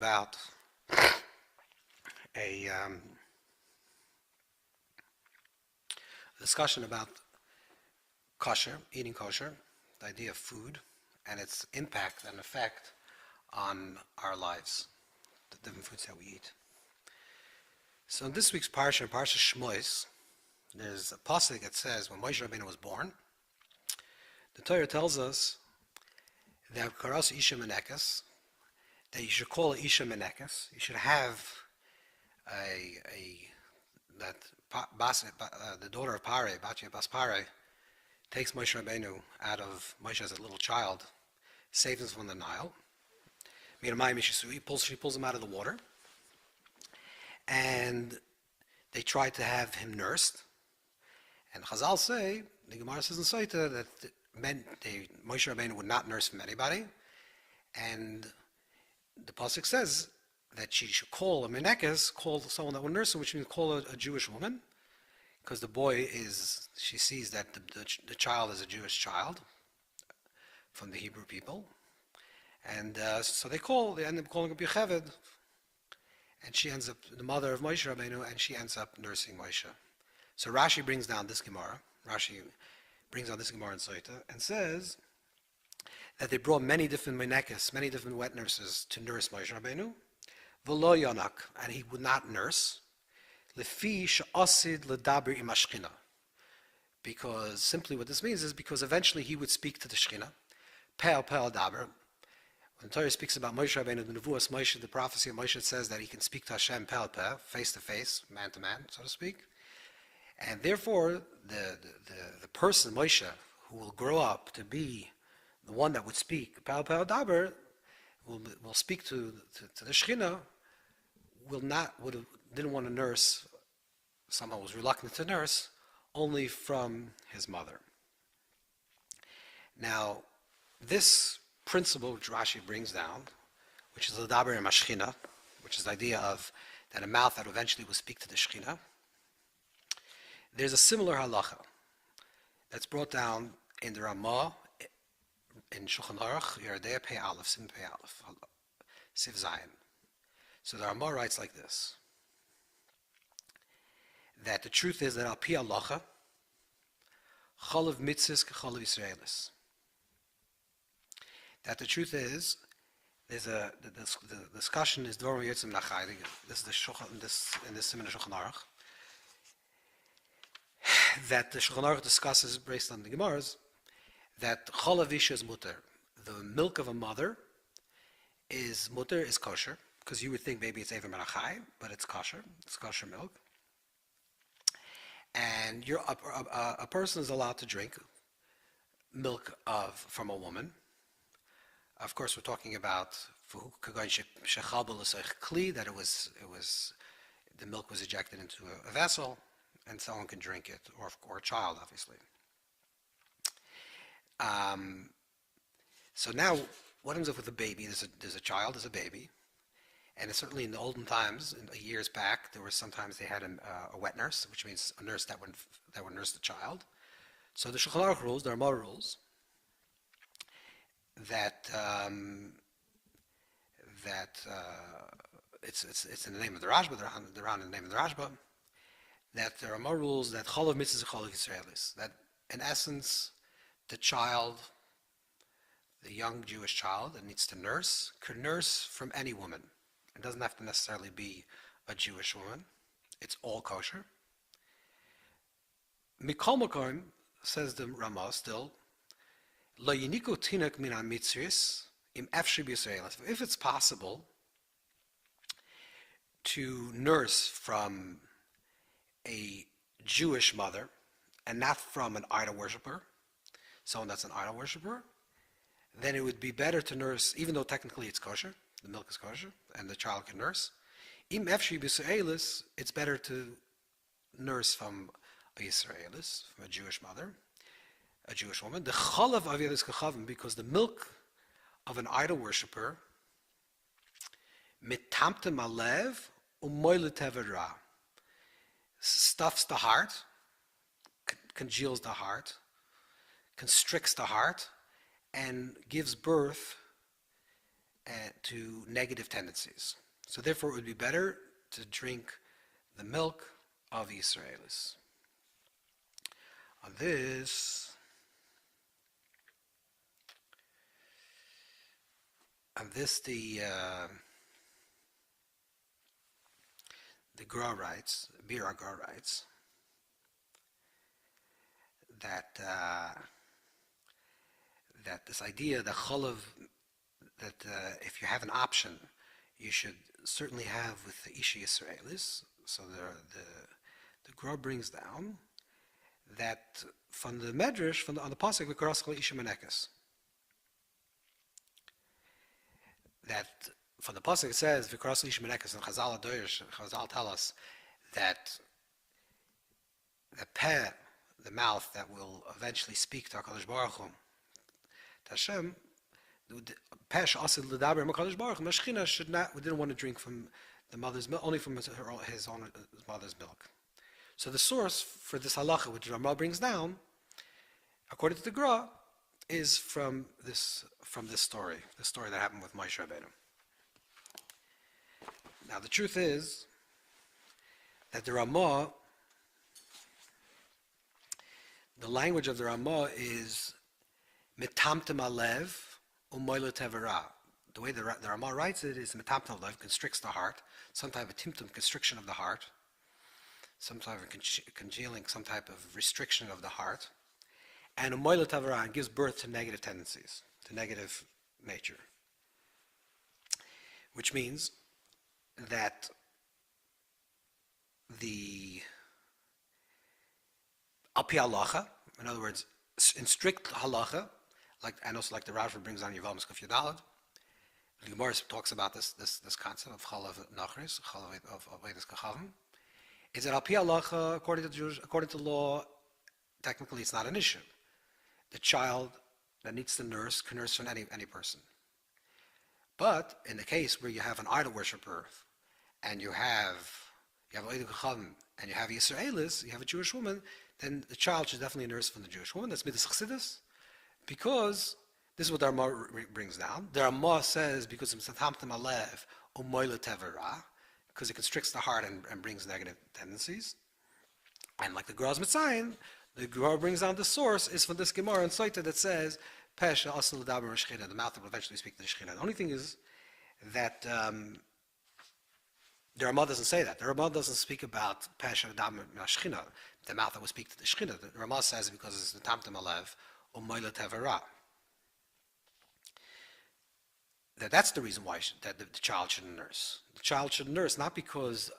about a discussion about kosher, eating kosher, the idea of food, and its impact and effect on our lives, the different foods that we eat. So in this week's parsha, Shemos, there's a pasuk that says when Moshe Rabbeinu was born, the Torah tells us that karas isha menekas, that you should call it isha menekas. You should have the daughter of Pare, Batya Bas Pare, takes Moshe Rabbeinu out of Moshe as a little child, saves him from the Nile. She pulls him out of the water, and they try to have him nursed. And Chazal say, the Gemara says in Sotah, that Moshe Rabbeinu would not nurse from anybody, and the pasuk says that she should call a menekes, call someone that will nurse him, which means call a Jewish woman, because the boy she sees that the child is a Jewish child from the Hebrew people, and so they end up calling a Yevamos, and she ends up the mother of Moshe Rabbeinu, and she ends up nursing Moshe. So Rashi brings down this Gemara. Rashi brings on this Gemara in Sotah and says that they brought many different menekes, many different wet nurses to nurse Moshe Rabbeinu. V'lo yonak, and he would not nurse. Lefi she'asid ledaber im hashchina, because simply what this means is because eventually he would speak to the Shechina. Pe'al daber. When the Torah speaks about Moshe Rabbeinu, the Nevuas Moshe, the prophecy of Moshe, it says that he can speak to Hashem pe'al pe, face to face, man to man, so to speak. And therefore, the person, Moshe, who will grow up to be the one that would speak, pe'al daber, will speak to the Shechina, didn't want to nurse, someone was reluctant to nurse, only from his mother. Now, this principle which Rashi brings down, which is the daber im hashchina, which is the idea of that a mouth that eventually will speak to the Shechina, there's a similar halacha that's brought down in the Ramah, in Shulchan Aruch, Yoreh Pei Aleph, Sim Pei Aleph, Sif Zayin. So the Ramah writes like this, that the truth is that al pi halacha, chalav mitzvahs kechalav Yisraelis. That the truth is, the discussion is Dvarim Yotzim Nachai. This is the Shulchan, in this Siman Shulchan Aruch, that the Shulchan Aruch discusses based on the Gemaras, that chalav isha is mutter. The milk of a mother is mutter, is kosher, because you would think maybe it's Eivim Menachai, but it's kosher milk. And a person is allowed to drink milk from a woman. Of course, we're talking about she'chal kli, that it was the milk was ejected into a vessel, and someone can drink it, or a child, obviously. So now, what ends up with a baby? There's a child, there's a baby, and certainly in the olden times, years back, there were sometimes they had a wet nurse, which means a nurse that would nurse the child. So the Shulchan Aruch rules, the Ramah rules, that it's in the name of the Rashba, they're around in the name of the Rashba, that there are more rules that chalav mitzvahs kechalav Yisraelis, that in essence the child, the young Jewish child that needs to nurse, could nurse from any woman. It doesn't have to necessarily be a Jewish woman. It's all kosher. Mikol makom, says the Ramah still, lo yiniku tinak min ha-mitzvahs im efshei b'Yisrael. If it's possible to nurse from a Jewish mother and not from an idol worshiper, someone that's an idol worshiper, then it would be better to nurse, even though technically it's kosher, the milk is kosher, and the child can nurse. Im efshei b'Yisraelis, it's better to nurse from a Yisraelis, from a Jewish mother, a Jewish woman. The chalav aviyadis kachavim, because the milk of an idol worshiper, mit Timtum HaLev u'moilet tevera, stuffs the heart, congeals the heart, constricts the heart, and gives birth to negative tendencies. So therefore, it would be better to drink the milk of Yisraelis. On this, the Gra writes, Bira Gra writes, that this idea that cholav, that if you have an option, you should certainly have with the Isha Yisraelis. So the Gra brings down that from the Medrash, on the pasuk v'karaskel Isha Menekes, that from the pasuk it says v'karaskel Isha Menekes, and Chazal tell us that the peh, the mouth that will eventually speak to HaKadosh Baruch Hu, to Hashem, Pesh asid l'daber HaKadosh Baruch Hu, Shechina should not, we didn't want to drink from the mother's milk, only from his mother's milk. So the source for this halacha, which Ramah brings down, according to the Gra, is from this story, the story that happened with Moshe Rabbeinu. Now the truth is that the Ramah, the language of the Ramah is Timtum HaLev u'moila tevera. The way the Ramah writes it is Timtum HaLev, constricts the heart, some type of timtum, constriction of the heart, some type of congealing, some type of restriction of the heart, and u'moila tevera, and gives birth to negative tendencies, to negative nature. Which means that the Alpi halacha, in other words, in strict halacha, and also like the Rashba brings on Yevamos Kuf Yudalad, the Gemara talks about this concept of chalav nachris, chalav of Akeidas Chasom, is that Alpi halacha, according to law, technically it's not an issue. The child that needs to nurse can nurse from any person. But in the case where you have an idol worshiper, and you have Akeidas Chasom, and you have Yisraelis, you have a Jewish woman, then the child should definitely nurse from the Jewish woman. That's Midas Chassidus, because this is what the Ramah brings down. The Ramah says because it's Timtum HaLev u'moila tevera, because it constricts the heart and brings negative tendencies. And like the Gra's Mitzayin, the Gra brings down the source is from this Gemara in Sotah that says Pesha asal l'daber Shechina, the mouth that will eventually speak to the Shechina. The only thing is that the Ramah doesn't say that. The Ramah doesn't speak about Pesha l'daber Shechina, the mouth that will speak to the Shechina. The Ramah says because it's the Timtum HaLev u'moila tevera. That's the reason why that the child shouldn't nurse. The child should nurse not because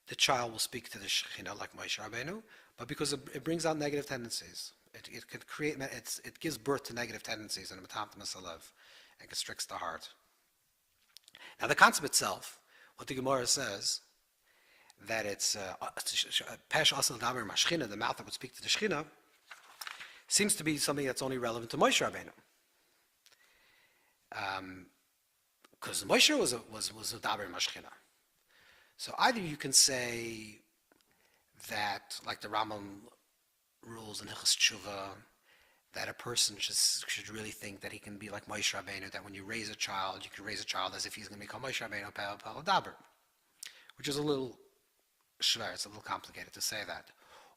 the child will speak to the Shekhinah like Moshe Rabbeinu, but because it brings out negative tendencies. It can create, it gives birth to negative tendencies and Timtum HaLev, and constricts the heart. Now the concept itself, what the Gemara says, that it's Pesh Asal Daber Mashchina, the mouth that would speak to the Shekhinah, seems to be something that's only relevant to Moshe Rabbeinu. Because Moshe was a daber mashchina. So either you can say that, like the Rambam rules in Hilchos Tshuva, that a person should really think that he can be like Moshe Rabbeinu, that when you raise a child, you can raise a child as if he's going to become Moshe Rabbeinu, Pel Daber, which is a little shver, it's a little complicated to say that.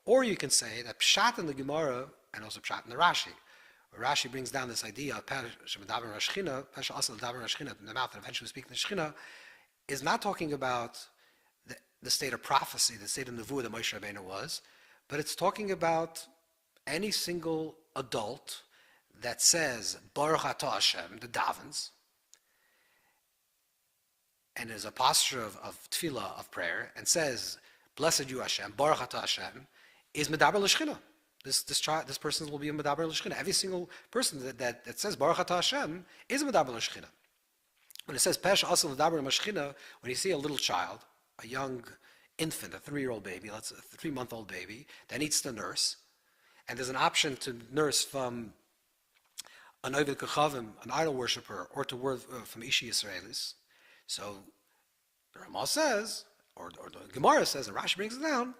Or you can say that Pshat in the Gemara, and also Pshat in the Rashi, Rashi brings down this idea of the mouth that eventually speaks the Shechina, is not talking about the state of prophecy, the state of Nevuah that Moshe Rabbeinu was, but it's talking about any single adult that says Baruch Atah Hashem, the davens, and is a posture of tefillah, of prayer, and says, Blessed you Hashem, Baruch Atah Hashem, is Medaber L'Shechina. This person will be a Medaber L'Shechina. Every single person that says Baruch Atah Hashem is a Medaber L'Shechina. When it says Pesh Asal Medaber L'Shechina, when you see a little child, a young infant, a 3-year-old baby, a 3-month-old baby that needs to nurse, and there's an option to nurse from an Oved Kachavim, an idol worshiper, or from Ishi Yisraelis. So the Ramah says, or the Gemara says, and Rashi brings it down,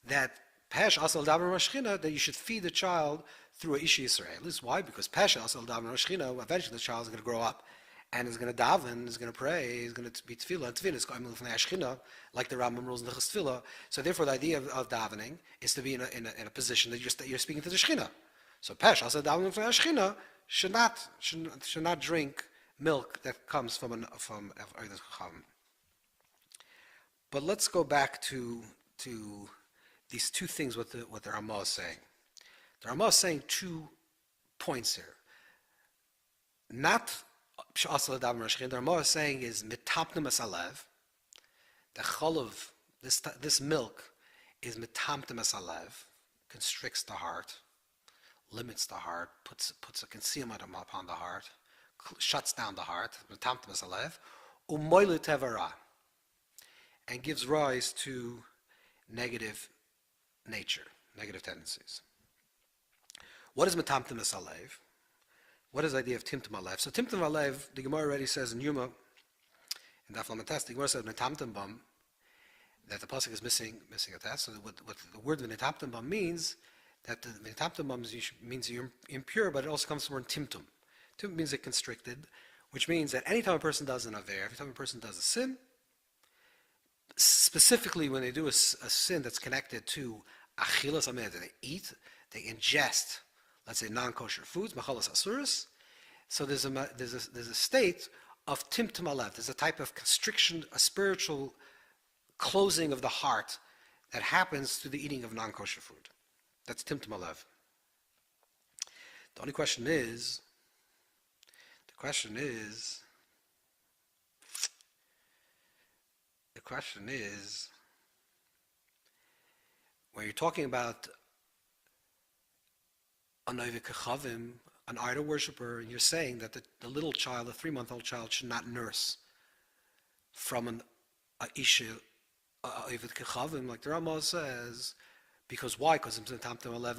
that Pesh Asal Daber Mashchina, that you should feed the child through a Ishi Yisraelis. Why? Because Pesh Asal Daber Mashchina, eventually the child is going to grow up and is going to daven, is going to pray, is going to be tefillah. Tefillah is going to Shechina, like the Rambam rules in the tefillah. So therefore, the idea of davening is to be in a position that you're speaking to the Shechina. So Pesh, also davening from Shechina, should not drink milk that comes from Akeidas Chacham. But let's go back to these two things what the Ramah is saying. The Ramah is saying 2 points here. Not the Ramah is saying is Timtum HaLev. The cholav, this milk, is Timtum HaLev, constricts the heart, limits the heart, puts a concealment upon the heart, shuts down the heart, Timtum HaLev, umoilu tevara, and gives rise to negative nature, negative tendencies. What is Timtum HaLev? What is the idea of Timtum HaLev? So Timtum HaLev, the Gemara already says in Yuma, in Daf Lamed, the Gemara says Metamtum Bam, that the pasuk is missing a test. So what the word Metamtum Bam means, that the Metamtum Bam means you're impure, but it also comes from the word Timtum. Timtum means it constricted, which means that anytime a person does an aver, every time a person does a sin, specifically when they do a sin that's connected to achilas ameh, that they eat, they ingest, let's say non-kosher foods, Maharal Tiferes. So there's a state of Timtum HaLev. There's a type of constriction, a spiritual closing of the heart that happens through the eating of non-kosher food. That's Timtum HaLev. The only question is, when you're talking about an idol worshiper, and you're saying that the little child, the 3-month-old child, should not nurse from an isha, like the Ramah says, because why? Because it's Timtum HaLev,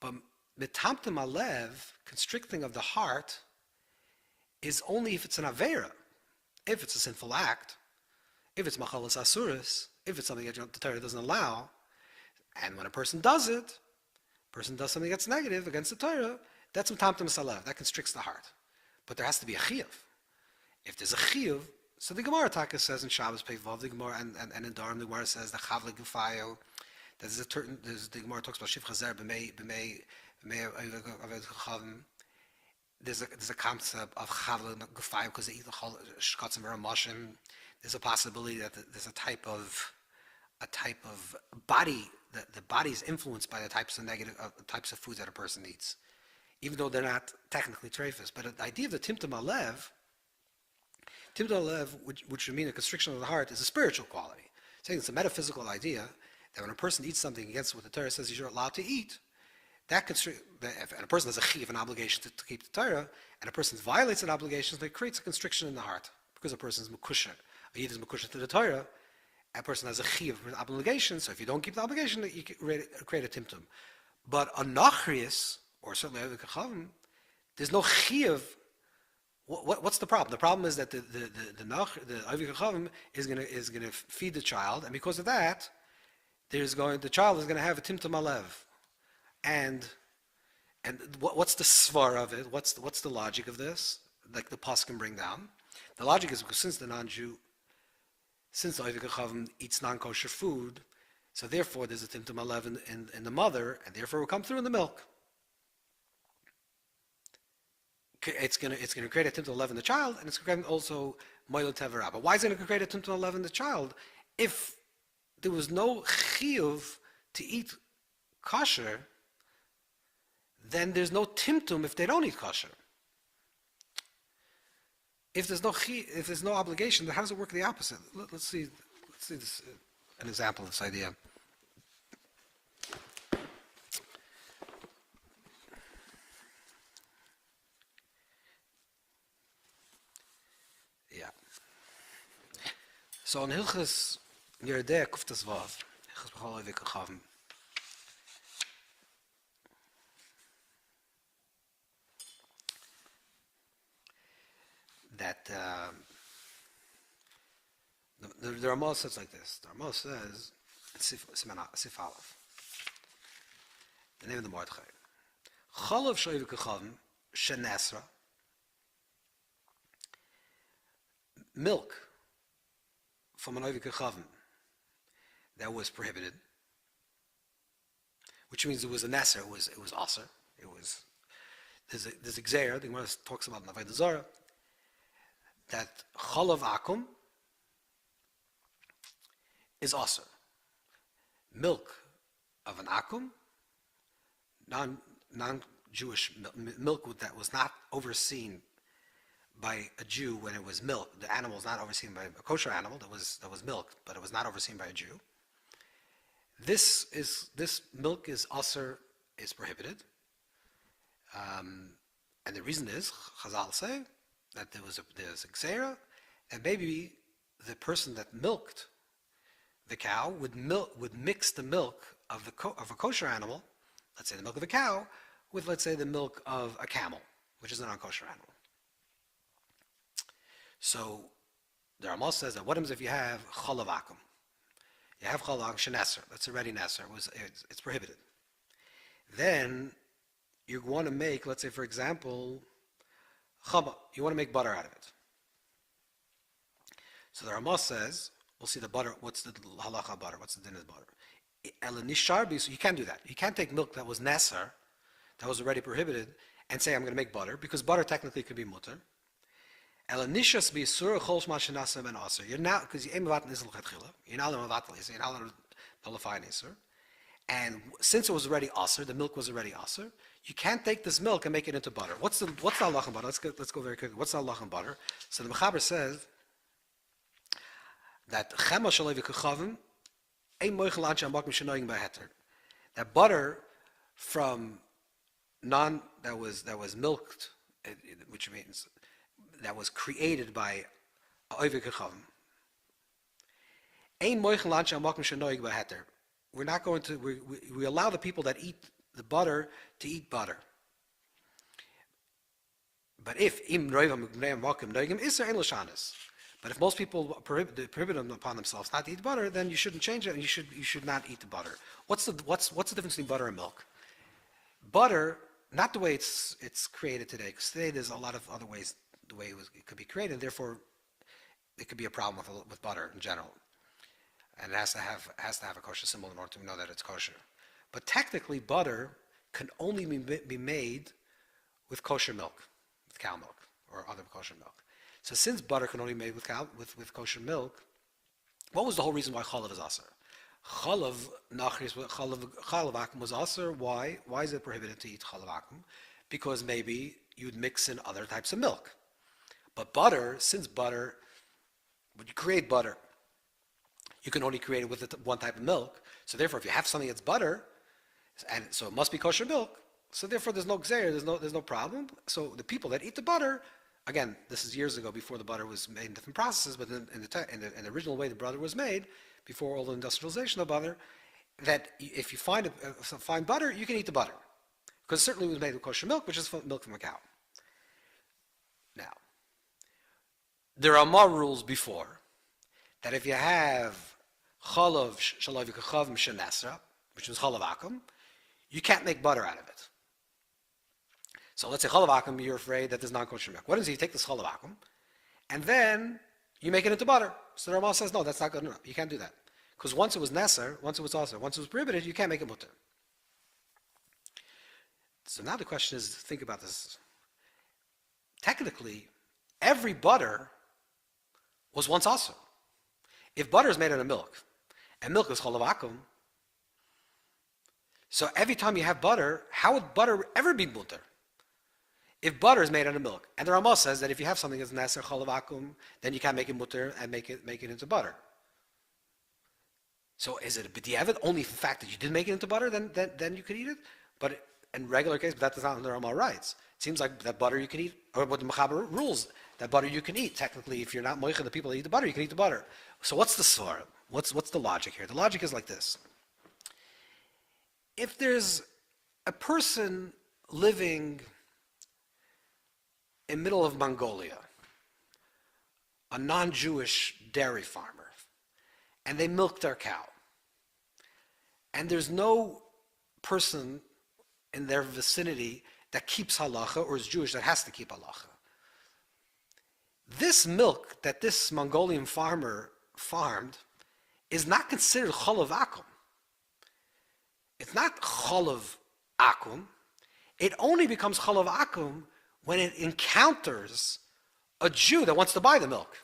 but Timtum HaLev, constricting of the heart, is only if it's an avera, if it's a sinful act, if it's Maharal Tiferes, if it's something that the Torah doesn't allow, and when a person does it, person does something that's negative against the Torah, that's Timtum HaLev, that constricts the heart. But there has to be a chiyuv. If there's a chiyuv, so the Gemara Taka says in Shabbos Peivav, the Gemara and in Durham, the Gemara says the chavle gufayo. The Gemara talks about shif chazer b'mei there's a concept of chavle gufayo because they eat the whole shkatzim v'ramashim. There's a possibility that there's a type of body. The body is influenced by the types of foods that a person eats, even though they're not technically treifas. But the idea of the Timtum HaLev, which would mean a constriction of the heart, is a spiritual quality. Saying it's a metaphysical idea that when a person eats something against what the Torah says you're allowed to eat, if a person has a chiyuv, an obligation to keep the Torah, and a person violates that obligation, that creates a constriction in the heart because a person is mekusher. A yid is mekusher to the Torah. A person has a chiyuv obligation, so if you don't keep the obligation, you create a timtum. But a nachrius, or certainly a kachavim, there's no chiyuv. What's the problem? The problem is that the Avi Kachavim is going to feed the child, and because of that, the child is going to have a Timtum HaLev. And what's the svar of it? What's the logic of this? Like the Pas can bring down. The logic is because since the non-Jew, since the Avi Kachavim eats non-kosher food, so therefore there's a Timtum HaLev in the mother, and therefore it will come through in the milk. It's going to create a Timtum HaLev in the child, and it's going to also moilot tevera. But why is it going to create a Timtum HaLev in the child if there was no chiyuv to eat kosher? Then there's no timtum if they don't eat kosher. If there's no obligation, then how does it work the opposite? Let's see this, an example of this idea. Yeah. So in Hilchas Yoreh Kuftas Vav, Hilchas B'chol Oivei Kachavim, that the Ramah says like this. The Ramah says, Sif Aleph, the name of the Mordechai, Cholav Shoivei Kachavim Shenesra, milk from an oivik chavim that was prohibited, which means it was a neser, it was aser, there's a gzeir, the Gemara talks about in Avodah Zarah, that chalav akum is aser. Milk of an akum, non-Jewish milk that was not overseen by a Jew when it was milk. The animal was not overseen by a kosher animal that was milked, but it was not overseen by a Jew. This milk is aser, is prohibited, and the reason is Chazal say that there's a gzeira, and maybe the person that milked the cow would mix the milk of a kosher animal, let's say the milk of a cow, with, let's say, the milk of a camel, which is a non-kosher animal. So the Ramah says that what happens if you have chalav akum? You have chalav akum sheneser, that's already neser, it's prohibited. Then you want to make, let's say, for example, chama, you want to make butter out of it. So the Ramah says, we'll see the butter, what's the halacha butter, what's the din of butter? So you can't do that. You can't take milk that was neser, that was already prohibited, and say, I'm going to make butter, because butter technically could be mutter. You're now, because you're not allowed to nullify an isur. And since it was already aser, the milk was already aser, you can't take this milk and make it into butter. What's the halach on butter? Let's go very quickly. What's the halach on butter? So the Mechaber says that that butter from that was milked, which means that was created by oivik chavim. We're not going to. We allow the people that eat the butter to eat butter. But if but if most people prohibit them upon themselves not to eat butter, then you shouldn't change it, and you should not eat the butter. What's the difference between butter and milk? Butter, not the way it's created today, because today there's a lot of other ways the way it could be created. Therefore, it could be a problem with butter in general, and it has to have a kosher symbol in order to know that it's kosher. But technically, butter can only be made with kosher milk, with cow milk or other kosher milk. So since butter can only be made with kosher milk, what was the whole reason why chalav is aser? Chalav akum was aser. Why? Why is it prohibited to eat chalav akum? Because maybe you'd mix in other types of milk. But butter, since butter, when you create butter, you can only create it with one type of milk. So therefore, if you have something that's butter, and so it must be kosher milk, so therefore there's no gzeir, there's no problem. So the people that eat the butter, again, this is years ago before the butter was made in different processes, but in the original way the butter was made, before all the industrialization of butter, that if you find butter, you can eat the butter. Because it certainly was made with kosher milk, which is milk from a cow. Now, there are more rules before, that if you have chalav shalav chavim shenesra, which is chalav akum, you can't make butter out of it. So let's say chalav akum, you're afraid that there's non-kosher milk. What is it? You take this chalav akum, and then you make it into butter. So the Ramah says, no, that's not good enough. You can't do that. Because once it was neser, once it was aser, once it was prohibited, you can't make it mutter. So now the question is, think about this. Technically, every butter was once aser. If butter is made out of milk, and milk is chalav akum, so every time you have butter, how would butter ever be mutter? If butter is made out of milk, and the Ramah says that if you have something that's neser chalav akum, then you can't make it mutter and make it into butter. So is it a b'diavad? Only the fact that you did make it into butter, then you could eat it. But in regular case, but that does not the Ramah writes. It seems like that butter you can eat, or what the Mechaber rules, that butter you can eat. Technically, if you're not moicha the people that eat the butter, you can eat the butter. So what's the svara? What's the logic here? The logic is like this. If there's a person living in the middle of Mongolia, a non-Jewish dairy farmer, and they milk their cow, and there's no person in their vicinity that keeps halacha or is Jewish that has to keep halacha, this milk that this Mongolian farmer farmed is not considered chalav akum. It's not chalav akum. It only becomes chalav akum when it encounters a Jew that wants to buy the milk.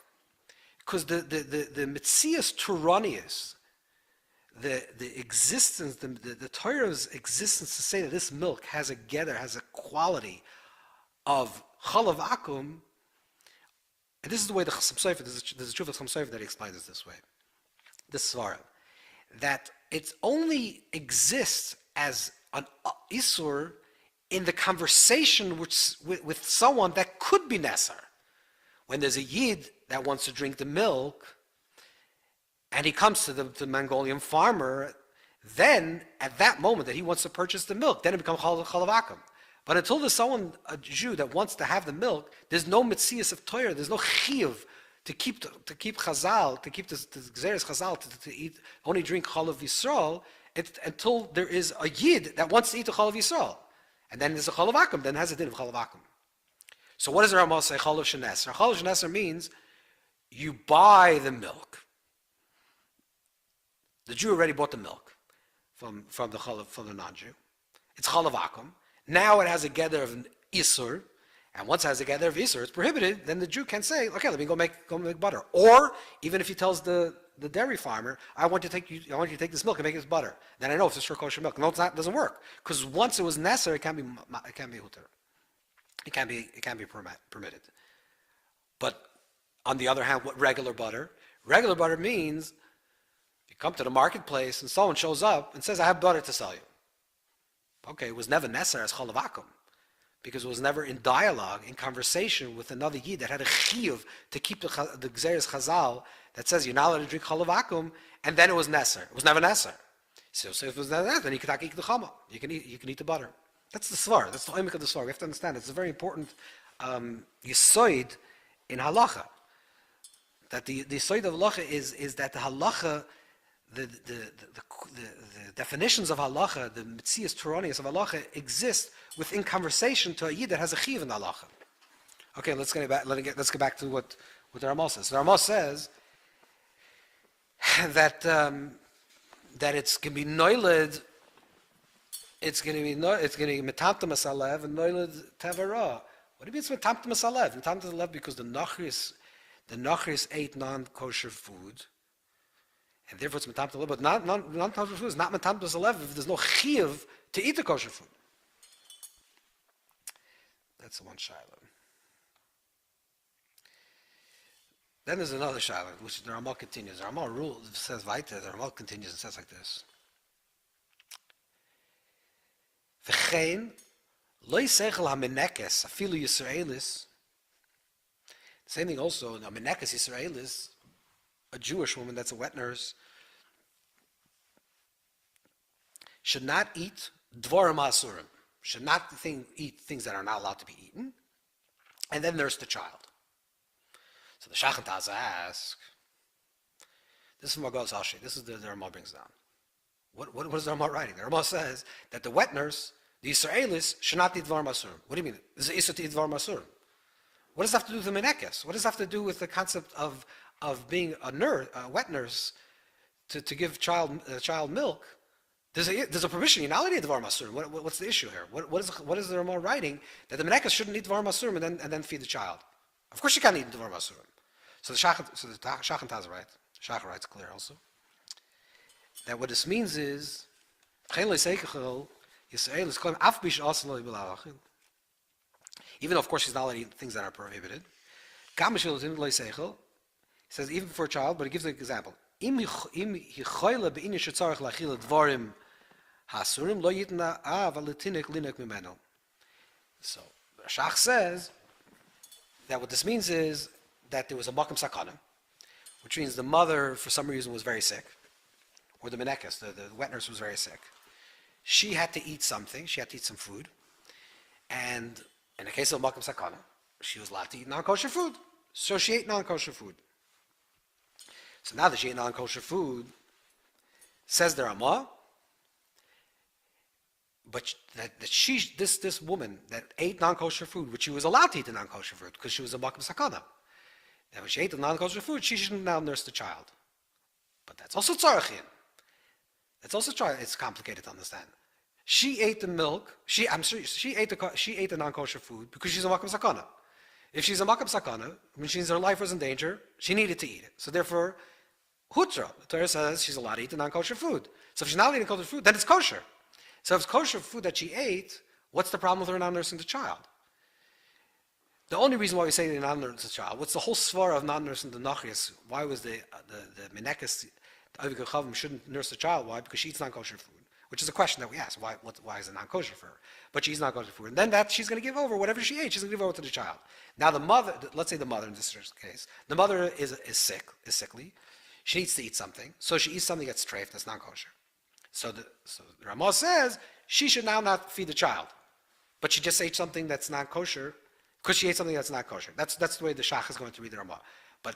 Because the Metzias Turanius, the existence, the Torah's existence to say that this milk has a gather, has a quality of chalav akum, and this is the way the Chasom Seif, there's a truth of Chasom Seif that explains it this way. This svara, that it only exists as an isur in the conversation with someone that could be Nesar. When there's a Yid that wants to drink the milk, and he comes to the Mongolian farmer, then at that moment that he wants to purchase the milk, then it becomes chalav akum. But until there's someone, a Jew, that wants to have the milk, there's no mitzias of Torah, there's no chiyuv to keep chazal, to keep the gzeres chazal, to eat, only drink chalav Yisrael, until there is a Yid that wants to eat the chalav Yisrael. And then there's a chalav akum, then has a din of chalav akum. So what does the Ramah say, chalav sheneser? Chalav sheneser means you buy the milk. The Jew already bought the milk from the non-Jew. It's chalav akum. Now it has a gather of an isur, and once it has a gather of isur, it's prohibited. Then the Jew can say, "Okay, let me go make butter." Or even if he tells the dairy farmer, "I want you to take this milk and make it butter," then I know if it's for kosher milk. No, it's not. It doesn't work because once it was necessary, it can't be huter. It can't be permitted. But on the other hand, what regular butter? Regular butter means you come to the marketplace and someone shows up and says, "I have butter to sell you." Okay, it was never necessary as chalav akum, because it was never in dialogue, in conversation with another yid that had a chiyuv to keep the gzeres chazal that says you're not allowed to drink chalav akum, and then it was necessary. It was never necessary. So if it was necessary, then you can eat the chama. You can eat the butter. That's the svar. That's the oimik of the svar. We have to understand it's a very important yisoid in halacha. That the yisoid of halacha is that the halacha, the definitions of halacha, the mitzias turanius of halacha exist within conversation to a yid that has a chiv in halacha. Okay, let's get back to what the Ramah says. The Ramah says that it's going to be noiled. It's going to be metamtam HaLev and noiled tavara. What do you mean it's metamtam HaLev? Metamtam HaLev because the nachris ate non-kosher food. And therefore it's metamtam HaLev, but non-kosher food is not metamtam HaLev if there's no chiyuv to eat the kosher food. That's the one shaila. Then there's another shaila, which the Ramah continues. The Ramah rule says weiter. The Ramah continues and says like this: V'chein lo yisechel ha-menekes afilu Yisraelis. Same thing also in ha-menekes Yisraelis, a Jewish woman that's a wet nurse should not eat dvarim ha'asurim, should not eat things that are not allowed to be eaten, and then nurse the child. So the Shach asks, this is Haga'as Gra Ibid. This is the Ramah brings down. What is the Ramah writing? The Ramah says that the wet nurse, the Yisraelis, should not eat dvarim ha'asurim. What do you mean? This is isur to eat dvarim ha'asurim. What does that have to do with the menekes? What does that have to do with the concept of being a wet nurse to give a child milk? There's a permission. You're not allowed to eat dvarim ha'asurim. What's the issue here? What is the Ramah writing that the menekes shouldn't eat dvarim ha'asurim and then feed the child? Of course you can't eat dvarim ha'asurim. So the Shach writes. Shach writes clear also that what this means is even though of course she's not allowed to eat things that are prohibited. He says even for a child, but he gives an example. So Shach says that what this means is that there was a makam sakana, which means the mother for some reason was very sick, or the menekes, the wet nurse was very sick. She had to eat something, she had to eat some food, and in the case of makam sakana, she was allowed to eat non-kosher food. So she ate non-kosher food. So now that she ate non-kosher food, says the Ramah, but this woman that ate non-kosher food, which she was allowed to eat the non-kosher food because she was a makam sakana. that when she ate the non-kosher food, she shouldn't now nurse the child. But that's also tzarachin. That's also it's complicated to understand. She ate the milk. She ate the non-kosher food because she's a makam sakana. If she's a makam sakana, when her life was in danger, she needed to eat it. So therefore, hutra. The Torah says she's allowed to eat the non-kosher food. So if she's not eating kosher food, then it's kosher. So if it's kosher food that she ate, what's the problem with her not nursing the child? The only reason why we say not nursing the child, what's the whole svara of not nursing the nachrias? Why was the minekes, the Avik Chavim shouldn't nurse the child? Why? Because she eats non-kosher food. Which is a question that we ask. Why is it non-kosher for her? But she's not kosher food. And then she's going to give over whatever she ate. She's going to give over to the child. Now the mother, let's say the mother in this case, the mother is sickly. She needs to eat something. So she eats something that's treif, that's non-kosher. So the Ramah says she should now not feed the child. But she just ate something that's not kosher because she ate something that's not kosher. That's the way the Shach is going to read the Ramah. But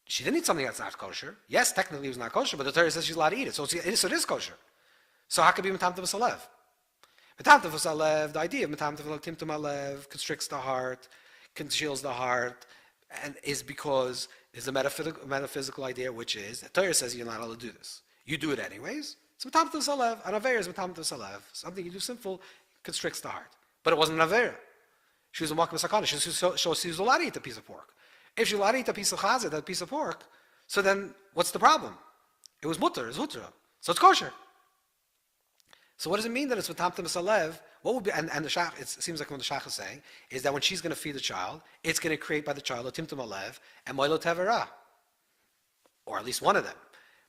she didn't eat something that's not kosher. Yes, technically it was not kosher, but the Torah says she's allowed to eat it. So it is kosher. So how could it be Timtum HaLev? Timtum HaLev, the idea of Timtum HaLev constricts the heart, conceals the heart, and is because is the metaphysical idea, which is the Torah says you're not allowed to do this. You do it anyways. So Timtum HaLev, an Aveira is Timtum HaLev. Something you do sinful constricts the heart. But it wasn't an Aveira. She was a Makam Sakana. She was allowed to eat a piece of pork. If she allowed to eat a piece of chazah, that piece of pork, so then what's the problem? It was mutter, it's hutra. So it's kosher. So what does it mean that it's with Timtum HaLev? What would be and the Shach? It seems like what the Shach is saying is that when she's going to feed the child, it's going to create by the child a Timtum HaLev and Moilo Tevera, or at least one of them.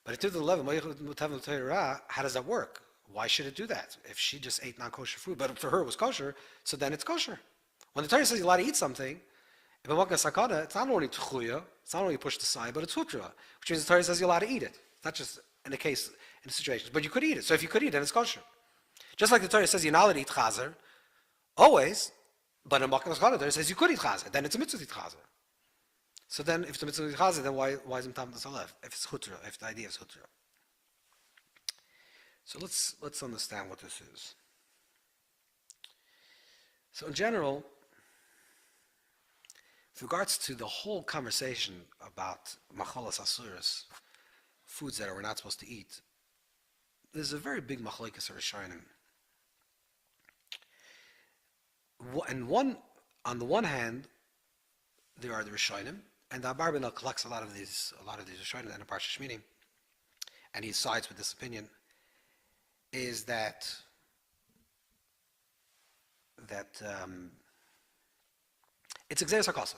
But a Timtum HaLev and Moilo Tevera, how does that work? Why should it do that? If she just ate non-kosher food, but for her it was kosher, so then it's kosher. When the Torah says you're allowed to eat something, it's not only tchuya, it's not only pushed aside, but it's hutra, which means the Torah says you're allowed to eat it. It's not just in a case in situations, but you could eat it. So if you could eat it, then it's kosher. Just like the Torah says you're not allowed to eat chazer, always, but in Makam Sakana, the Torah says you could eat chazer, then it's a mitzvah to eat chazer. So then, if it's a mitzvah to eat chazer, then why is it Timtum HaLev? If it's hutra, if the idea is hutra. So let's understand what this is. So in general, with regards to the whole conversation about machalas asuras, foods that we're not supposed to eat, there's a very big machlokes rishonim. And on the one hand, there are the rishonim, and the Abarbenel collects a lot of these rishonim in the Parsha Shemini, and he sides with this opinion, is that it's Akeidas HaKosov.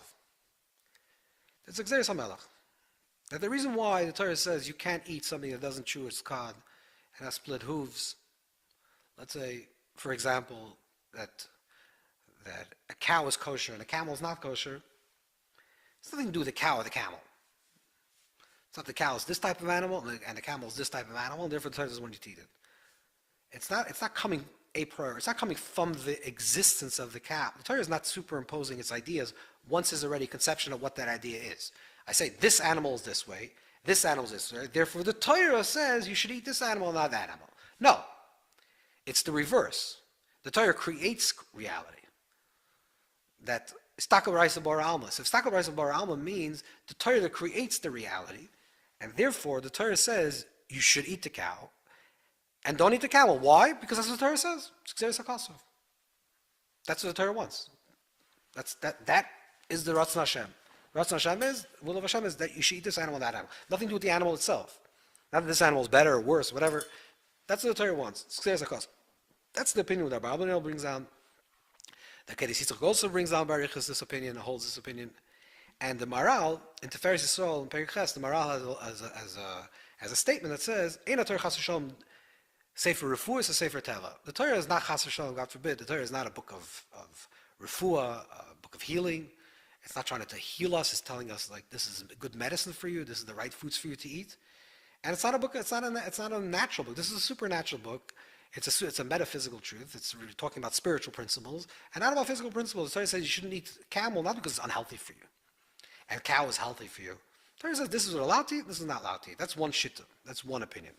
It's Akeidas HaMelech. That the reason why the Torah says you can't eat something that doesn't chew its cod and has split hooves, let's say, for example, that a cow is kosher and a camel is not kosher, it's nothing to do with the cow or the camel. It's not the cow is this type of animal and the camel is this type of animal, and therefore the Torah doesn't want you to eat it. It's not coming a priori. It's not coming from the existence of the cow. The Torah is not superimposing its ideas once there's already a conception of what that idea is. I say this animal is this way, this animal is this way. Therefore, the Torah says you should eat this animal, not that animal. No, it's the reverse. The Torah creates reality. That stakal raisa bar alma. So if stakal raisa bar alma means the Torah that creates the reality, and therefore the Torah says you should eat the cow, and don't eat the camel. Why? Because that's what the Torah says. It's That's what the Torah wants. That is the Ratzon Hashem. Ratzon Hashem is, will of Hashem is that you should eat this animal and that animal. Nothing to do with the animal itself. Not that this animal is better or worse, whatever. That's what the Torah wants. It's That's the opinion that Abarbenel brings down. The Akeidas Yitzchak also brings down Barichas this opinion, holds this opinion. And the Maharal, in Tiferes Yisrael, in Perek Ches, the Maharal has a statement that says, Ein HaTorah Chas v'Shalom Sefer Refuah is a Sefer Teva. The Torah is not Chas v'Shalom, God forbid. The Torah is not a book of Refuah, a book of healing. It's not trying to heal us. It's telling us like this is good medicine for you. This is the right foods for you to eat. And it's not a book. It's not a natural book. This is a supernatural book. It's a metaphysical truth. It's really talking about spiritual principles and not about physical principles. The Torah says you shouldn't eat camel not because it's unhealthy for you, and cow is healthy for you. The Torah says this is allowed to eat. This is not allowed to eat. That's one shitta. That's one opinion.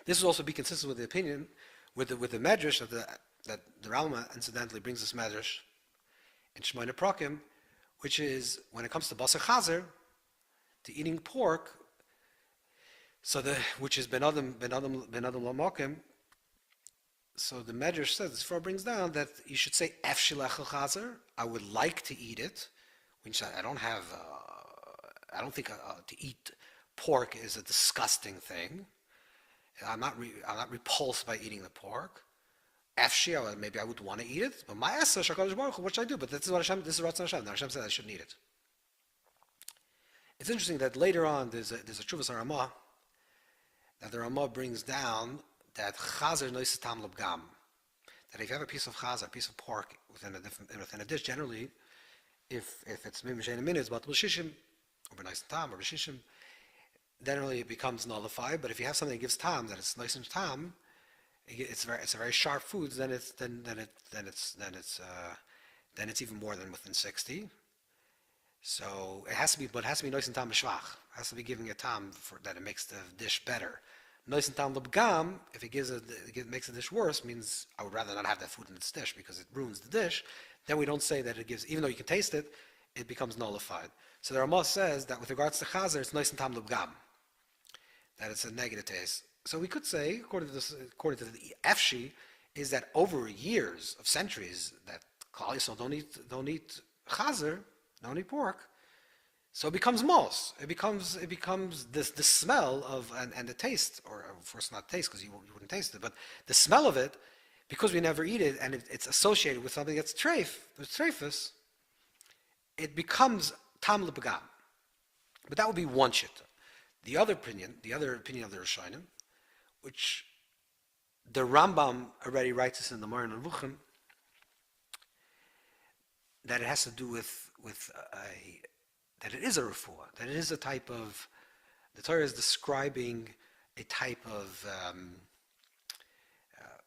This will also be consistent with the opinion with the medrash that the Ramah incidentally brings this medrash in Shemini Prakim, which is when it comes to basar chazer, to eating pork, which is ben adam lamokim. So the Medrash says, this brings down that you should say ef shilachel chazer. I would like to eat it. Which I don't have. I don't think to eat pork is a disgusting thing. I'm not repulsed by eating the pork. Efshi, maybe I would want to eat it. But my essa shakadosh baruch hu, what should I do? But this is Ratzon Hashem. Now Hashem said I shouldn't eat it. It's interesting that later on there's a Teshuvas HaRamah that the Ramah brings down that chazer nois tam lebgam. That if you have a piece of chazer, a piece of pork within a dish, generally, if it's minutes, but l'shishim or b'nais tam or b'shishim, generally it becomes nullified. But if you have something that gives tam, that it's nice and tam, it's a very sharp food. Then it's even more than within 60. So it has to be, but it has to be nice and tam b'shvach. It has to be giving a tam for that it makes the dish better. Nice and tam lebgam, if it makes the dish worse, means I would rather not have that food in this dish because it ruins the dish. Then we don't say that it gives, even though you can taste it, it becomes nullified. So the Ramah says that with regards to chazer, it's nice and tam lebgam, that it's a negative taste. So we could say, according to the Efshi, is that over years of centuries that Klal Yisrael don't eat chazer, don't eat pork. So it becomes mos. It becomes the smell of and the taste, or of course not taste because you wouldn't taste it, but the smell of it, because we never eat it and it's associated with something that's treifus, it becomes tam lebagam. But that would be one shita. The other opinion of the Rishonim, which the Rambam already writes this in the Maharal-Tiferes, that it has to do with that it is a refuah, that it is a type of, the Torah is describing a type of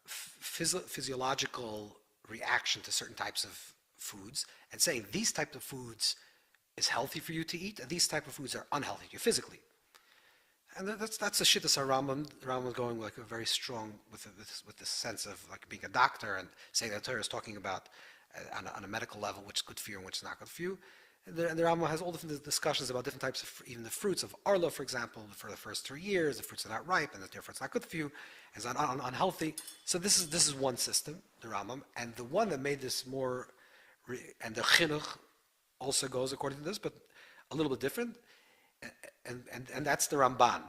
physiological reaction to certain types of foods, and saying these types of foods is healthy for you to eat, and these type of foods are unhealthy to you physically. And that's the shittas HaRambam. The Rambam is going like a very strong with this sense of like being a doctor and saying that the Torah is talking about on a medical level which is good for you and which is not good for you. And the Ramah has all different discussions about different types of, even the fruits of arlo, for example, for the first 3 years, the fruits are not ripe, and therefore it's not good for you, it's unhealthy. So this is one system, the Rambam, and the one that made this more, and the chinuch also goes according to this, but a little bit different, and that's the Ramban.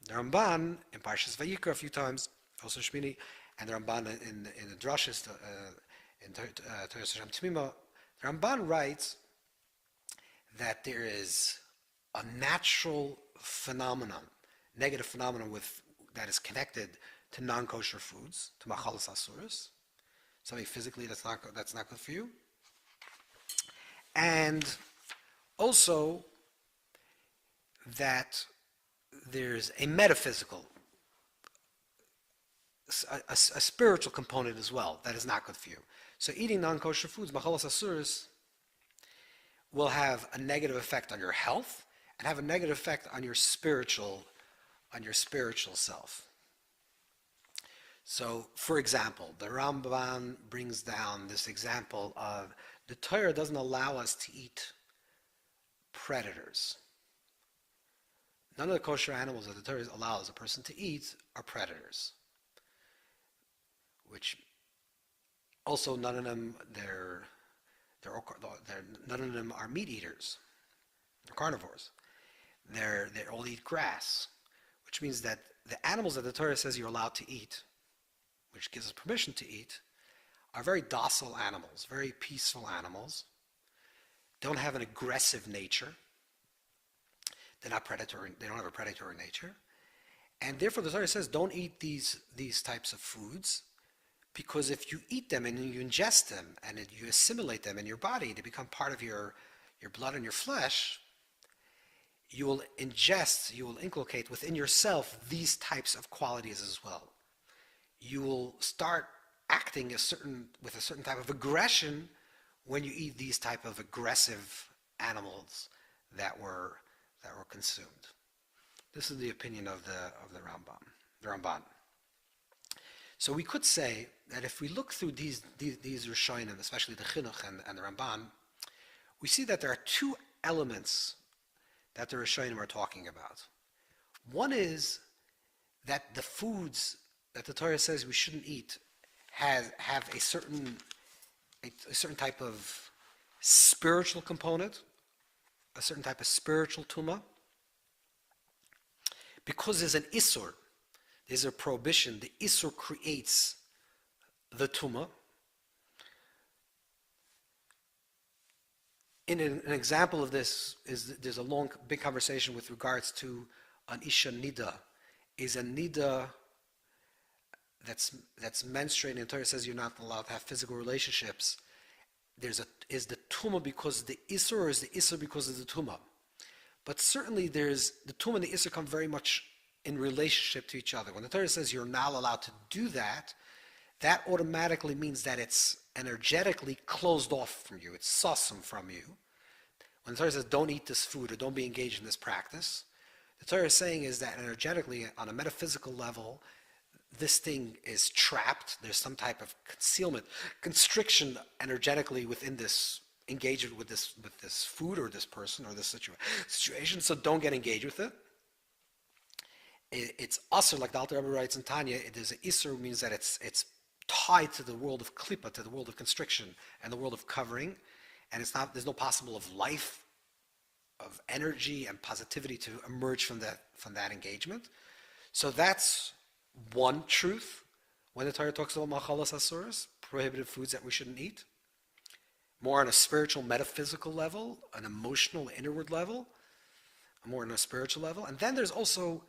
The Ramban in Parshas Vayikra a few times, also Shemini, and the Ramban in the Drashis, in Torah Hashem Tmima, the Ramban writes that there is a natural phenomenon, negative phenomenon that is connected to non-kosher foods, to Maharal Asuras, something physically that's not good for you, and also that there's a metaphysical, a spiritual component as well that is not good for you. So eating non-kosher foods, Maharal Asuras, will have a negative effect on your health and have a negative effect on your spiritual self. So, for example, the Ramban brings down this example of the Torah doesn't allow us to eat predators. None of the kosher animals that the Torah allows a person to eat are predators. Which also none of them none of them are meat eaters. They're carnivores. They all eat grass, which means that the animals that the Torah says you're allowed to eat, which gives us permission to eat, are very docile animals, very peaceful animals, don't have an aggressive nature, they're not predatory, they don't have a predatory nature, and therefore the Torah says don't eat these types of foods, because if you eat them and you ingest them and you assimilate them in your body, they become part of your blood and your flesh, you will inculcate within yourself these types of qualities as well. You will start acting with a certain type of aggression when you eat these type of aggressive animals that were consumed. This is the opinion of the Ramban. So we could say that if we look through these Rishonim, especially the Chinuch and the Ramban, we see that there are two elements that the Rishonim are talking about. One is that the foods that the Torah says we shouldn't eat have a certain type of spiritual component, a certain type of spiritual tumah. Because there's an isur, there's a prohibition, the isur creates the tumah. In an example of this is there's a long, big conversation with regards to an isha nida. Is a nida that's menstruating, and Torah says you're not allowed to have physical relationships. Is the tumah because of the isur, or is the isur because of the tumah? But certainly there's the tumah and the isur come very much in relationship to each other. When the Torah says you're not allowed to do that, that automatically means that it's energetically closed off from you. It's sasum from you. When the Torah says don't eat this food or don't be engaged in this practice, the Torah is saying is that energetically, on a metaphysical level, this thing is trapped. There's some type of concealment, constriction energetically within this engagement with this food or this person or this situation. So don't get engaged with it. It's usher, like the Alter Rebbe writes in Tanya. There's an isur, means that it's tied to the world of klippa, to the world of constriction and the world of covering, and there's no possible of life, of energy and positivity to emerge from that engagement. So that's one truth when the Torah talks about machalas asuras, prohibited foods that we shouldn't eat. More on a spiritual, metaphysical level, an emotional, inward level, more on a spiritual level. And then there's also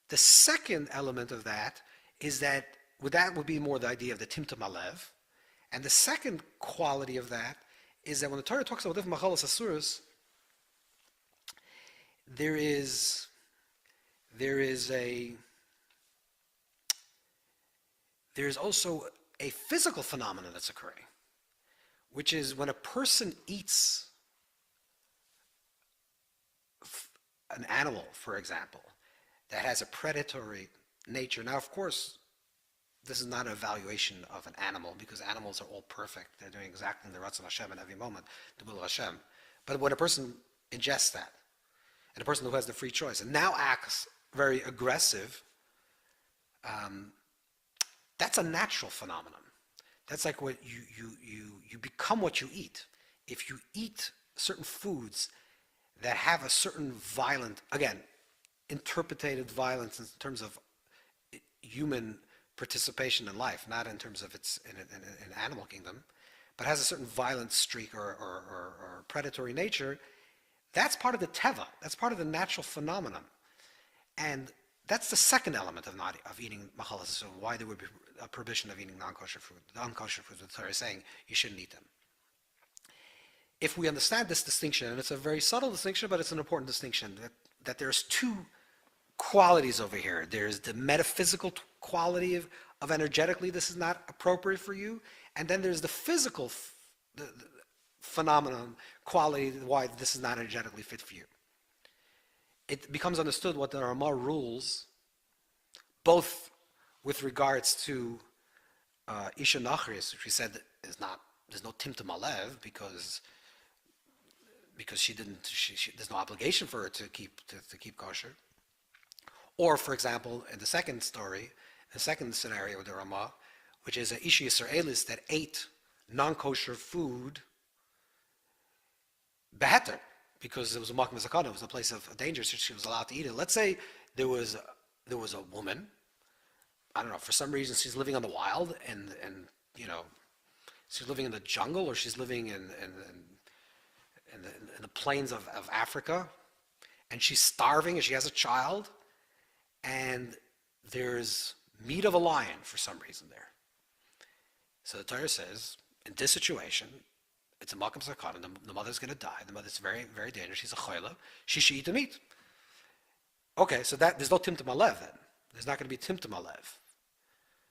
the second element of that is that would be more the idea of the Timtum HaLev. And the second quality of that is that when the Torah talks about different machalas asuras, there is also a physical phenomenon that's occurring, which is when a person eats an animal, for example, that has a predatory nature. Now, of course, this is not an evaluation of an animal, because animals are all perfect. They're doing exactly the Ratzon Hashem in every moment, the will of Hashem. But when a person ingests that, and a person who has the free choice, and now acts very aggressive, that's a natural phenomenon. That's like what you become what you eat. If you eat certain foods that have a certain violent, again, interpreted violence in terms of human participation in life, not in terms of its in animal kingdom, but has a certain violent streak or predatory nature, that's part of the teva. That's part of the natural phenomenon. And that's the second element of eating machalas, so why there would be a prohibition of eating non-kosher food. The non-kosher food, the Torah is saying you shouldn't eat them. If we understand this distinction, and it's a very subtle distinction, but it's an important distinction, that there's two qualities over here. There's the metaphysical quality of energetically this is not appropriate for you, and then there's the physical the phenomenon quality why this is not energetically fit for you. It becomes understood what the Ramah rules, both with regards to Isha Nachris, which we said there's no Timtum HaLev because there's no obligation for her to keep kosher. Or, for example, in the second story, the second scenario with the Ramah, which is an Isha Yisraelis that ate non-kosher food beheter, because it was a makam sakana, it was a place of danger, so she was allowed to eat it. Let's say there was a woman, I don't know, for some reason she's living on the wild, and she's living in the jungle, or she's living in the plains of Africa, and she's starving, and she has a child, and there's meat of a lion for some reason there. So the Torah says, in this situation, it's a makam sakana, the mother's going to die, the mother's very, very dangerous, she's a chayla, she should eat the meat. Okay, so there's no Timtum HaLev then. There's not going to be Timtum HaLev,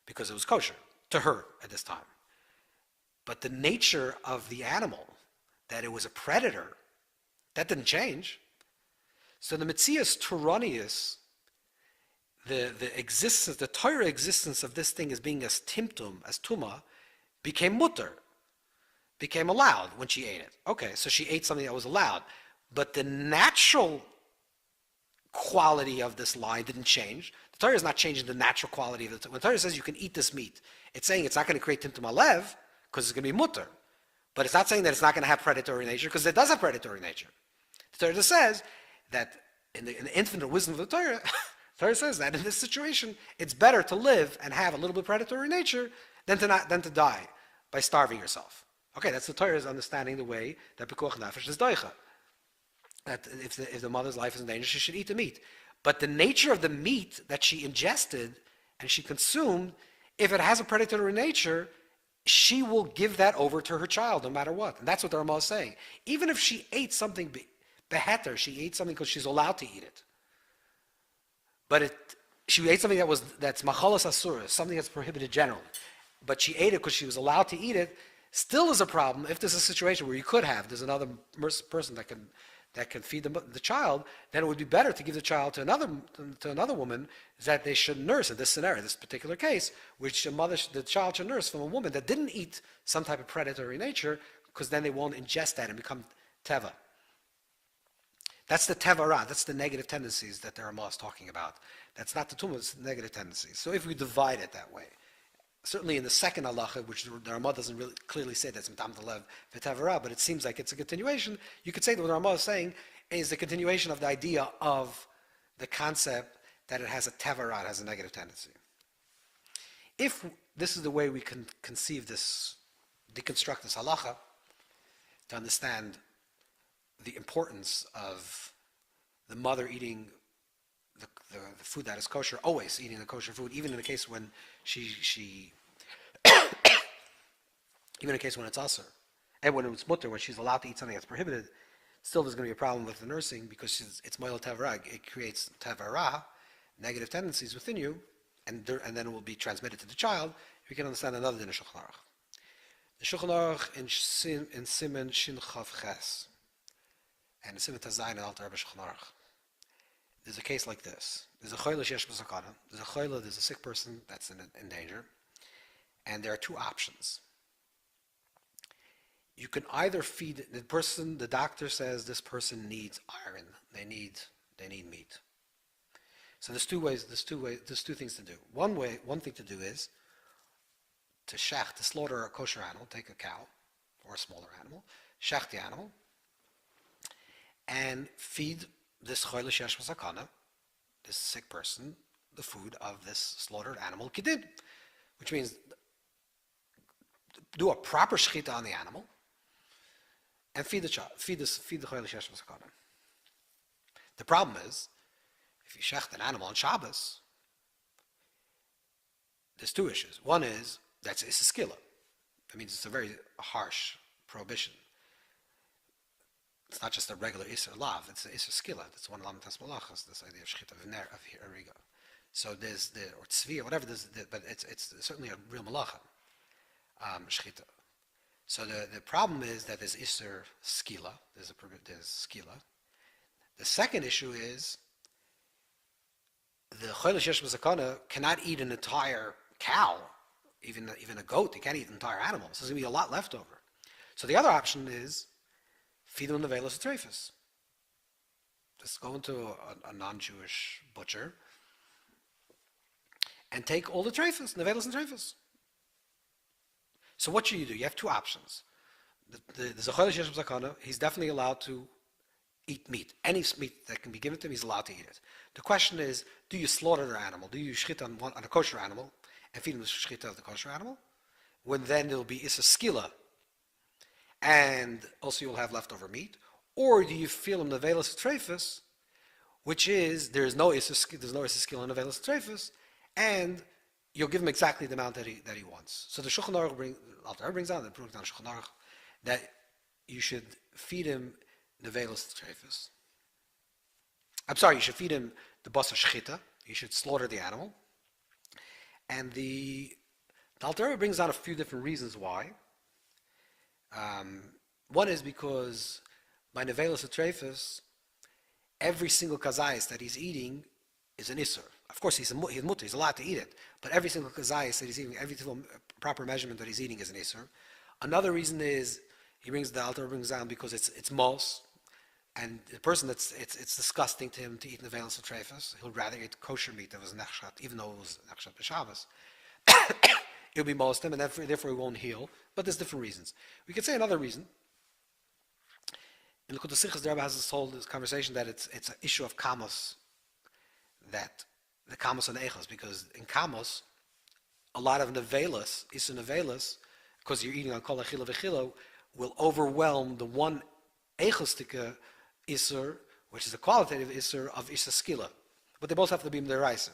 because it was kosher to her at this time. But the nature of the animal, that it was a predator, that didn't change. So the Metzias Turanius, the existence, the Torah existence of this thing as being as Timtum, as Tuma, became mutter. became allowed when she ate it. Okay, so she ate something that was allowed. But the natural quality of this lie didn't change. The Torah is not changing the natural quality of it. When the Torah says you can eat this meat, it's saying it's not going to create Timtum HaLev because it's going to be mutter. But it's not saying that it's not going to have predatory nature because it does have predatory nature. The Torah says that in the infinite wisdom of the Torah, the Torah says that in this situation, it's better to live and have a little bit of predatory nature than to die by starving yourself. Okay, that's the Torah's understanding the way that Pekuach Nefesh is doicha. That if the mother's life is in danger, she should eat the meat. But the nature of the meat that she ingested and she consumed, if it has a predatory nature, she will give that over to her child no matter what. And that's what the Ramah is saying. Even if she ate something beheter, she ate something because she's allowed to eat it. But she ate something that's machalas asuras, something that's prohibited generally. But she ate it because she was allowed to eat it, still is a problem if there's a situation where there's another person that can feed the child, then it would be better to give the child to another woman that they should nurse in this scenario, this particular case, which the child should nurse from a woman that didn't eat some type of predatory nature, because then they won't ingest that and become teva. That's the teva ra, that's the negative tendencies that the Ramah is talking about. That's not the tumah, it's the negative tendencies. So if we divide it that way, certainly in the second halacha, which the Ramah doesn't really clearly say that's Timtum HaLev v'teva ra, but it seems like it's a continuation. You could say that what the Ramah is saying is the continuation of the idea of the concept that it has a teva ra, it has a negative tendency. If this is the way we can conceive this, deconstruct this halacha, to understand the importance of the mother eating the food that is kosher, always eating the kosher food, even in the case when she even in a case when it's asur, and when it's mutter, when she's allowed to eat something that's prohibited, still there's going to be a problem with the nursing because it's moil tevra. It creates tevra, negative tendencies within you, and then it will be transmitted to the child. We can understand another din of Shulchan Aruch. The Shulchan Aruch in Siman Shin Chav Ches and Siman Tazayin and Alter Rebbe Shulchan Aruch. There's a case like this. There's a choyle sheyesh b'sakana. There's a sick person that's in danger, and there are two options. You can either feed the person. The doctor says this person needs iron. They need meat. So there's two things to do. One thing to do is to shach, to slaughter a kosher animal, take a cow or a smaller animal, shach the animal, and feed this choyle sheyesh b'sakana, this sick person, the food of this slaughtered animal kidin, which means do a proper shechita on the animal and feed the child, feed the choyle sheyesh b'sakana. The problem is, if you shecht an animal on Shabbos, there's two issues. One is it's a skila. That means it's a very harsh prohibition. It's not just a regular Isser Lav, it's a Isser Skila. That's one of Lamitas Malachas, this idea of Shechita of Hariga. So there's or Tzvi, or whatever, but it's certainly a real Malacha, Shechita. So the problem is that there's Isser Skila, there's Skila. The second issue is the Choyle sheyesh b'sakana cannot eat an entire cow, even a goat. They can't eat an entire animal. So there's going to be a lot left over. So the other option is feed them the Yevamos Trifus. Just go into a non-Jewish butcher and take all the Trifus, the Yevamos and Trifus. So what should you do? You have two options. The Choyle sheyesh b'sakana, he's definitely allowed to eat meat. Any meat that can be given to him, he's allowed to eat it. The question is, do you slaughter the animal? Do you shchita on a kosher animal and feed him the shchita of the kosher animal? When then there will be issa skila, and also you'll have leftover meat. Or do you feed him the Yevamos Trifus, which is there's no issa skila in the Yevamos Trifus, and you'll give him exactly the amount that he wants. So the Shulchan Aruch brings down Shulchan Aruch that you should feed him the Yevamos Trifus. I'm sorry, you should feed him the basar shchita. You should slaughter the animal. And the Alter Rebbe brings out a few different reasons why. One is because by Yevamos Trifus, every single kazayis that he's eating is an isur. Of course, he's mutter, he's allowed to eat it, but every single kazayis that he's eating, every single proper measurement that he's eating is an isur. Another reason is the Alter brings down because it's mos, and the person it's disgusting to him to eat nevelos of treifas. He'll rather eat kosher meat that was nechshat, even though it was nechshat b'Shabbos. It'll be mos him, and therefore he won't heal. But there's different reasons. We could say another reason. In Likutei Sichos, the Rebbe has this conversation that it's an issue of kamos, that the kamos and echos, because in kamos, a lot of nevelos, isu nevelos, because you're eating on kol achila v'chilo, will overwhelm the one echostika isur, which is a qualitative isur of isaskila. But they both have to be m'deraisa.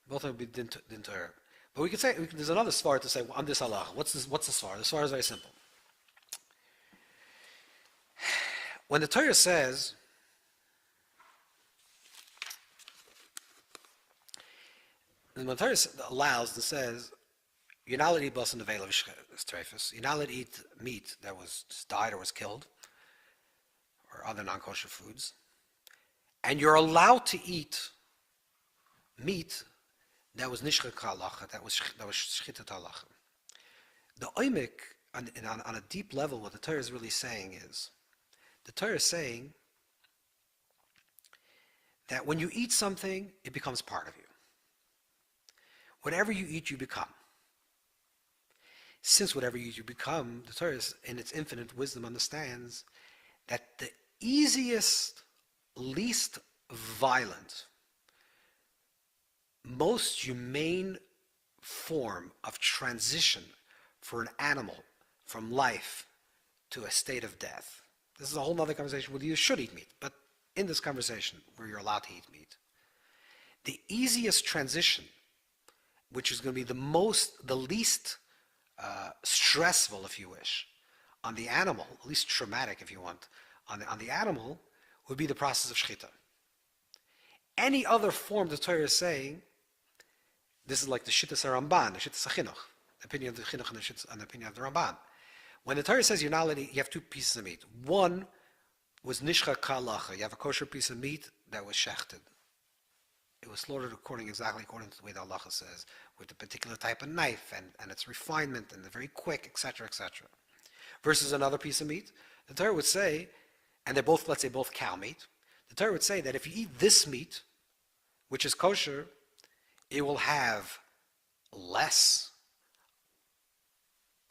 Both have to be dinter. But we could say, there's another svar to say on this halacha. What's the svar? The svar is very simple. When the Torah says, when the Torah allows and says, you're not allowed to eat bas and nevela v'treifas, you're not allowed to eat meat that was just died or was killed, or other non-kosher foods, and you're allowed to eat meat that was nishcha halacha, that was shchitat halacha. The oimik, on a deep level, what the Torah is really saying is, the Torah is saying that when you eat something, it becomes part of you. Whatever you eat, you become. Since whatever you become, the Torah in its infinite wisdom understands that the easiest, least violent, most humane form of transition for an animal from life to a state of death. This is a whole other conversation whether you should eat meat, but in this conversation where you're allowed to eat meat, the easiest transition, which is going to be the least stressful, if you wish, on the animal, at least traumatic, if you want, on the animal, would be the process of shchita. Any other form the Torah is saying, this is like the Shittas HaRamban, the Shittas HaChinuch, the opinion of the Chinuch and the opinion of the Ramban. When the Torah says you're not allowed to eat, you have two pieces of meat. One was nishcha kalacha. You have a kosher piece of meat that was shechted. It was slaughtered according to the way the halacha says, with a particular type of knife and its refinement and very quick, etc., etc. Versus another piece of meat, the Torah would say, and they're both, let's say, both cow meat. The Torah would say that if you eat this meat, which is kosher, it will have less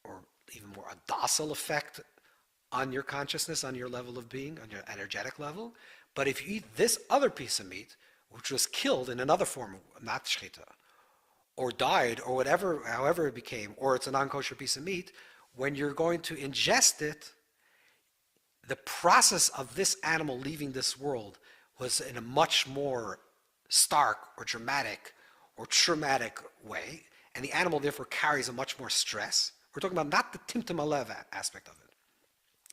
or even more a docile effect on your consciousness, on your level of being, on your energetic level. But if you eat this other piece of meat, which was killed in another form, not shchita, or died, or whatever, however it became, or it's a non-kosher piece of meat, when you're going to ingest it, the process of this animal leaving this world was in a much more stark or dramatic or traumatic way, and the animal therefore carries a much more stress. We're talking about not the Timtum HaLev aspect of it,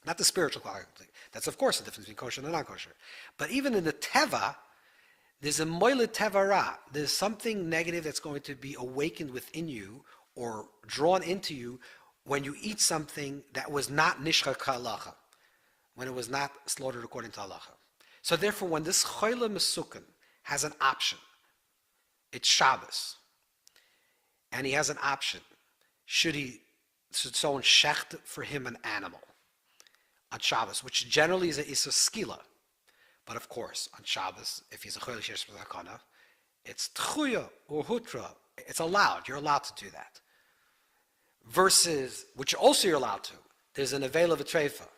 not the spiritual quality. That's of course the difference between kosher and non-kosher. But even in the teva, there's a moile tevara. There's something negative that's going to be awakened within you or drawn into you when you eat something that was not nishcha ka'alacha, when it was not slaughtered according to halacha. So therefore, when this choyle mesuken has an option, it's Shabbos, and he has an option. Should someone shecht for him an animal on Shabbos, which generally is a skila. But of course, on Shabbos, if he's a choyle sheyesh b'sakana, it's tchuya or hutra. It's allowed. You're allowed to do that. Versus, which also you're allowed to, there's an avela v'treifa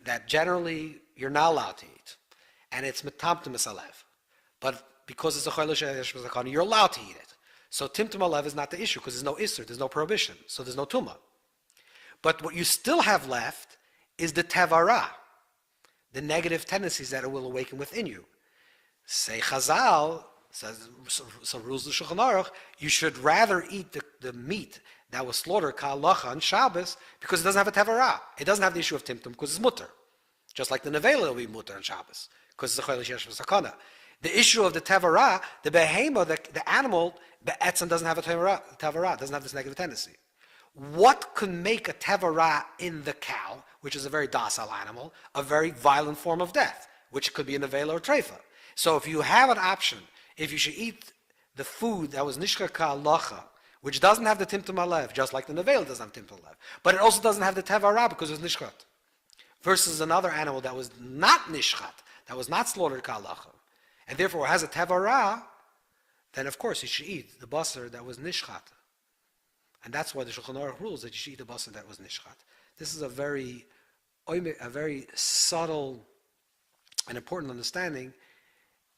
that generally you're not allowed to eat, and it's Timtum HaLev. But because it's a choyle sheyesh b'sakana, you're allowed to eat it. So Timtum HaLev is not the issue because there's no isser, there's no prohibition, so there's no tumah. But what you still have left is the tevara, the negative tendencies that it will awaken within you. Say Chazal, says, so rules the Shulchan Aruch, you should rather eat the meat that was slaughtered ka'alacha on Shabbos because it doesn't have a tevara. It doesn't have the issue of timtum because it's mutter. Just like the nevela will be mutter on Shabbos because it's a choyle sheyesh b'sakana. The issue of the tevara, the behema, the animal, be'etzem doesn't have a tevara, doesn't have this negative tendency. What could make a tevara in the cow, which is a very docile animal, a very violent form of death, which could be a nevela or treifa? So if you have an option, if you should eat the food that was nishcha ka'alacha, which doesn't have the Timtum HaLev, just like the Nevel doesn't have Timtum HaLev. But it also doesn't have the Tevara because it's Nishchat. Versus another animal that was not Nishchat, that was not slaughtered Ka'alacha, and therefore has a Tevara, then of course you should eat the basar that was Nishchat. And that's why the Shulchan Aruch rules that you should eat the basar that was Nishchat. This is a very subtle and important understanding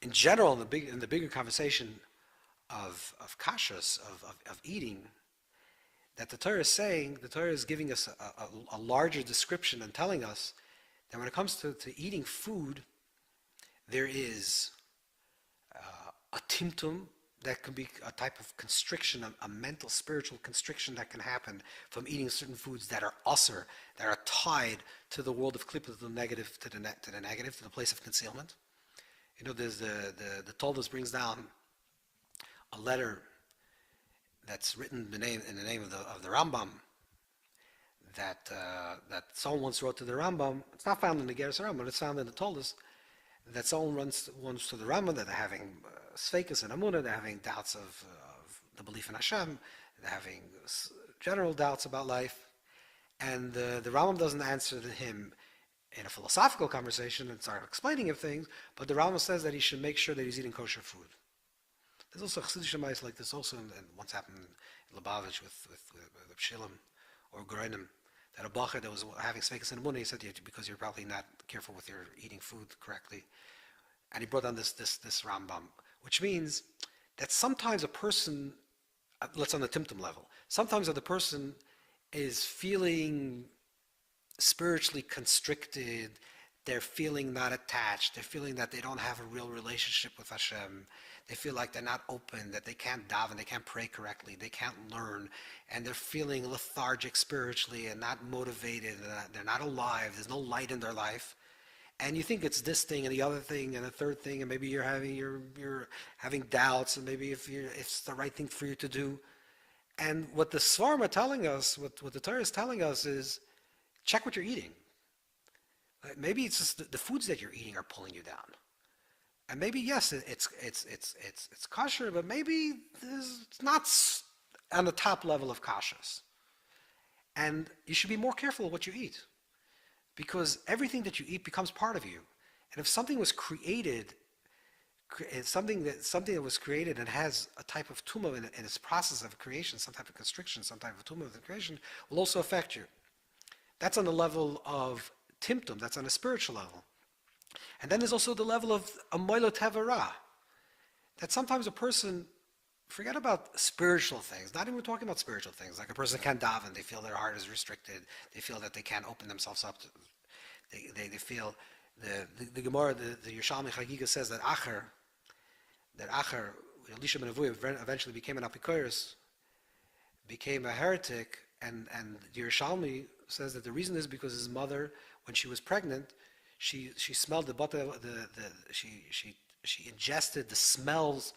in general in the bigger conversation of kashrus, of eating, that the Torah is saying, the Torah is giving us a larger description and telling us that when it comes to eating food, there is a timtum that can be a type of constriction, a mental, spiritual constriction that can happen from eating certain foods that are usser, that are tied to the world of klipa, to the negative, to the place of concealment. You know, there's the Toldos brings down a letter that's written in the name of the Rambam that someone once wrote to the Rambam. It's not found in the Haga'as Gra Ibid, but it's found in the Toldos, that someone runs to the Rambam that they're having Sveikas and Amunah, they're having doubts of the belief in Hashem, they're having general doubts about life, and the Rambam doesn't answer him in a philosophical conversation and start explaining him things, but the Rambam says that he should make sure that he's eating kosher food. There's also Chassidish Shemais like this also, and once happened in Lubavitch with Pshilim or Gorenim, that a bacher that was having Sveikas and Amunah, he said, because you're probably not careful with your eating food correctly. And he brought down this Rambam, which means that sometimes a person, let's on the Timtum level, sometimes the person is feeling spiritually constricted, they're feeling not attached, they're feeling that they don't have a real relationship with Hashem, they feel like they're not open, that they can't daven, they can't pray correctly, they can't learn, and they're feeling lethargic spiritually and not motivated, and they're not alive, there's no light in their life. And you think it's this thing and the other thing and the third thing, and maybe you're having doubts, and maybe if it's the right thing for you to do. And what the Svarim are telling us, what the Torah is telling us is, check what you're eating. Maybe it's just the foods that you're eating are pulling you down. And maybe yes, it's kosher, but maybe it's not on the top level of kashrus. And you should be more careful of what you eat, because everything that you eat becomes part of you. And if something was created, something that was created and has a type of tumah in its process of creation, some type of constriction, some type of tumah of the creation, will also affect you. That's on the level of timtum, that's on a spiritual level. And then there's also the level of a moilo tevara, that sometimes a person, forget about spiritual things, not even talking about spiritual things, like a person can't daven, they feel their heart is restricted, they feel that they can't open themselves up, they feel, the Gemara, the Yerushalmi Chagiga says that Acher, Elisha ben Avuya eventually became an Apikoros, became a heretic, and the Yerushalmi says that the reason is because his mother, when she was pregnant, she smelled she ingested the smells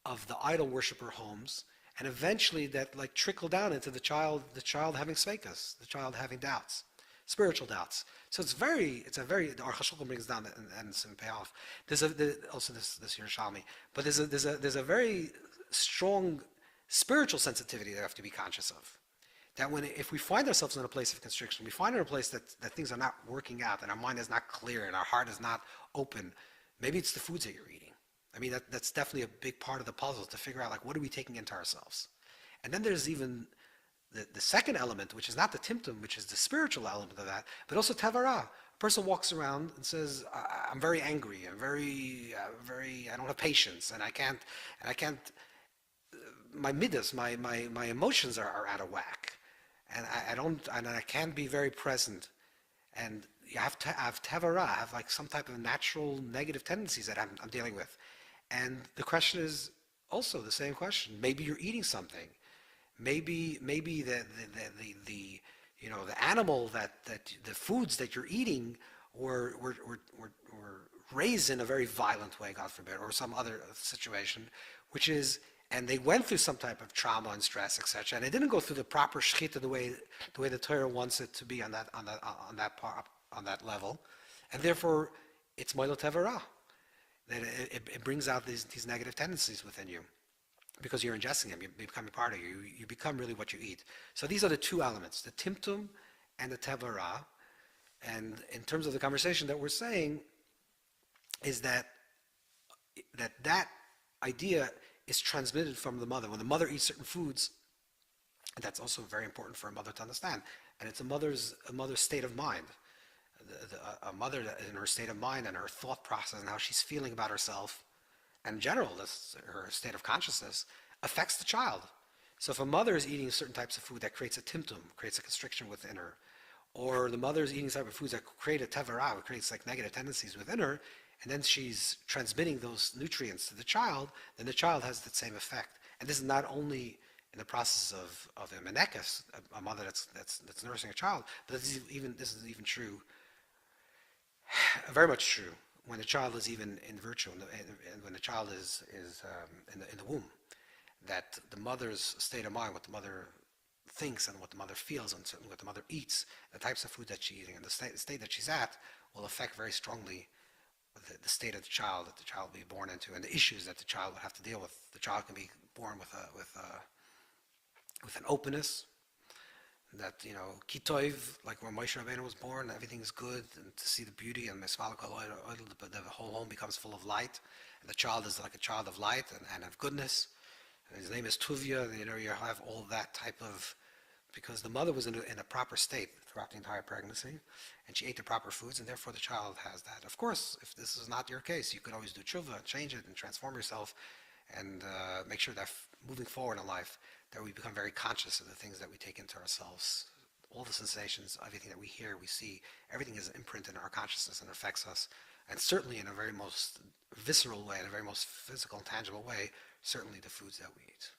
of the idol worshiper homes, and eventually that like trickled down into the child having sveikas, the child having doubts, spiritual doubts. So it's a very the Aruch HaShulchan brings down and some payoff. Also this Yerushalmi, but there's a very strong spiritual sensitivity that we have to be conscious of. That if we find ourselves in a place of constriction, we find in a place that things are not working out, and our mind is not clear, and our heart is not open, maybe it's the foods that you're eating. I mean, that's definitely a big part of the puzzle, to figure out, like, what are we taking into ourselves? And then there's even the second element, which is not the timtum, which is the spiritual element of that, but also tevara. A person walks around and says, I'm very angry, I don't have patience, and I can't, my midas, my emotions are out of whack. And I can't be very present. And you have to have tevara, have like some type of natural negative tendencies that I'm dealing with. And the question is also the same question. Maybe you're eating something. Maybe the animal that the foods that you're eating were raised in a very violent way, God forbid, or some other situation, which is, and they went through some type of trauma and stress, etc. And they didn't go through the proper shechita the way the Torah wants it to be on that level, and therefore it's moilo tevara, that it brings out these negative tendencies within you. because you're ingesting them, you become a part of you. You become really what you eat. So these are the two elements, the Timtum and the Tevara. And in terms of the conversation that we're saying, is that idea is transmitted from the mother. When the mother eats certain foods, and that's also very important for a mother to understand. And it's a mother's state of mind. A mother that in her state of mind and her thought process and how she's feeling about herself, and in general, her state of consciousness, affects the child. So if a mother is eating certain types of food that creates a timtum, creates a constriction within her, or the mother is eating type of foods that create a tevara, it creates like negative tendencies within her, and then she's transmitting those nutrients to the child, then the child has the same effect. And this is not only in the process of a menekas, a mother that's nursing a child, but this is even true, very much true, when the child is even in virtue, and when the child is in the womb, that the mother's state of mind, what the mother thinks and what the mother feels and certainly what the mother eats, the types of food that she's eating and the state that she's at will affect very strongly the state of the child that the child will be born into and the issues that the child will have to deal with. The child can be born with an openness that, kitoiv, like when Moshe Rabbeinu was born, everything is good, and to see the beauty and the whole home becomes full of light, and the child is like a child of light and of goodness. And his name is Tuvia. You have all that type of, because the mother was in a proper state throughout the entire pregnancy, and she ate the proper foods, and therefore the child has that. Of course, if this is not your case, you could always do tshuva, change it, and transform yourself, and make sure that moving forward in life, that we become very conscious of the things that we take into ourselves. All the sensations, everything that we hear, we see, everything is imprinted in our consciousness and affects us. And certainly in a very most visceral way, in a very most physical and tangible way, certainly the foods that we eat.